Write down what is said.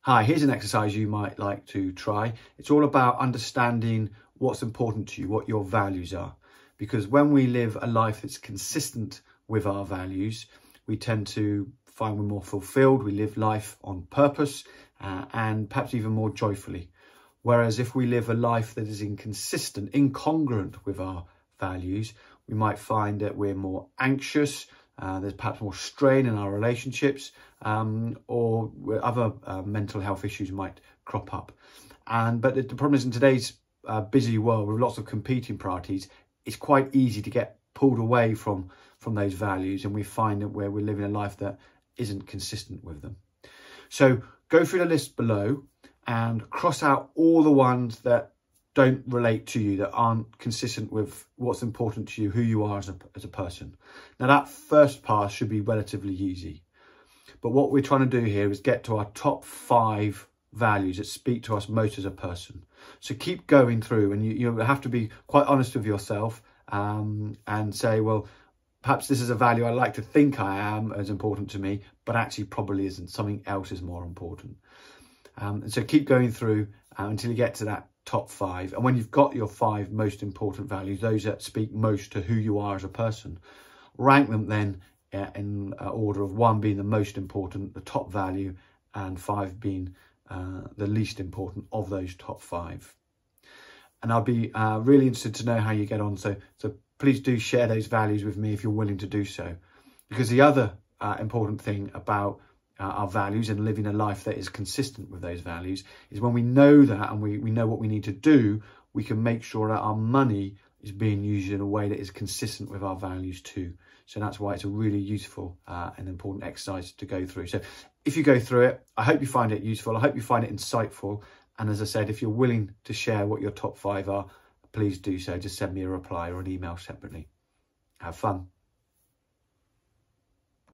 Hi, here's an exercise you might like to try. It's all about understanding what's important to you, what your values are. Because when we live a life that's consistent with our values, we tend to find we're more fulfilled, we live life on purpose, and perhaps even more joyfully. Whereas if we live a life that is inconsistent, incongruent with our values, we might find that we're more anxious, there's perhaps more strain in our relationships, or other mental health issues might crop up. But the problem is, in today's busy world with lots of competing priorities, it's quite easy to get pulled away from those values, and we find that we're living a life that isn't consistent with them. So go through the list below and cross out all the ones that don't relate to you, that aren't consistent with what's important to you, who you are as a person. Now, that first pass should be relatively easy. But what we're trying to do here is get to our top 5 values that speak to us most as a person. So keep going through, and you have to be quite honest with yourself and say, well, perhaps this is a value I like to think I am as important to me, but actually probably isn't. Something else is more important. And so keep going through until you get to that top 5. And when you've got your 5 most important values, those that speak most to who you are as a person, rank them then in order of 1 being the most important, the top value, and 5 being the least important of those top 5. And I'll be really interested to know how you get on. So please do share those values with me if you're willing to do so. Because the other important thing about our values and living a life that is consistent with those values is when we know that and we know what we need to do, we can make sure that our money is being used in a way that is consistent with our values too. So that's why it's a really useful and important exercise to go through. So if you go through it, I hope you find it useful. I hope you find it insightful. And as I said, if you're willing to share what your top 5 are, please do so. Just send me a reply or an email separately. Have fun.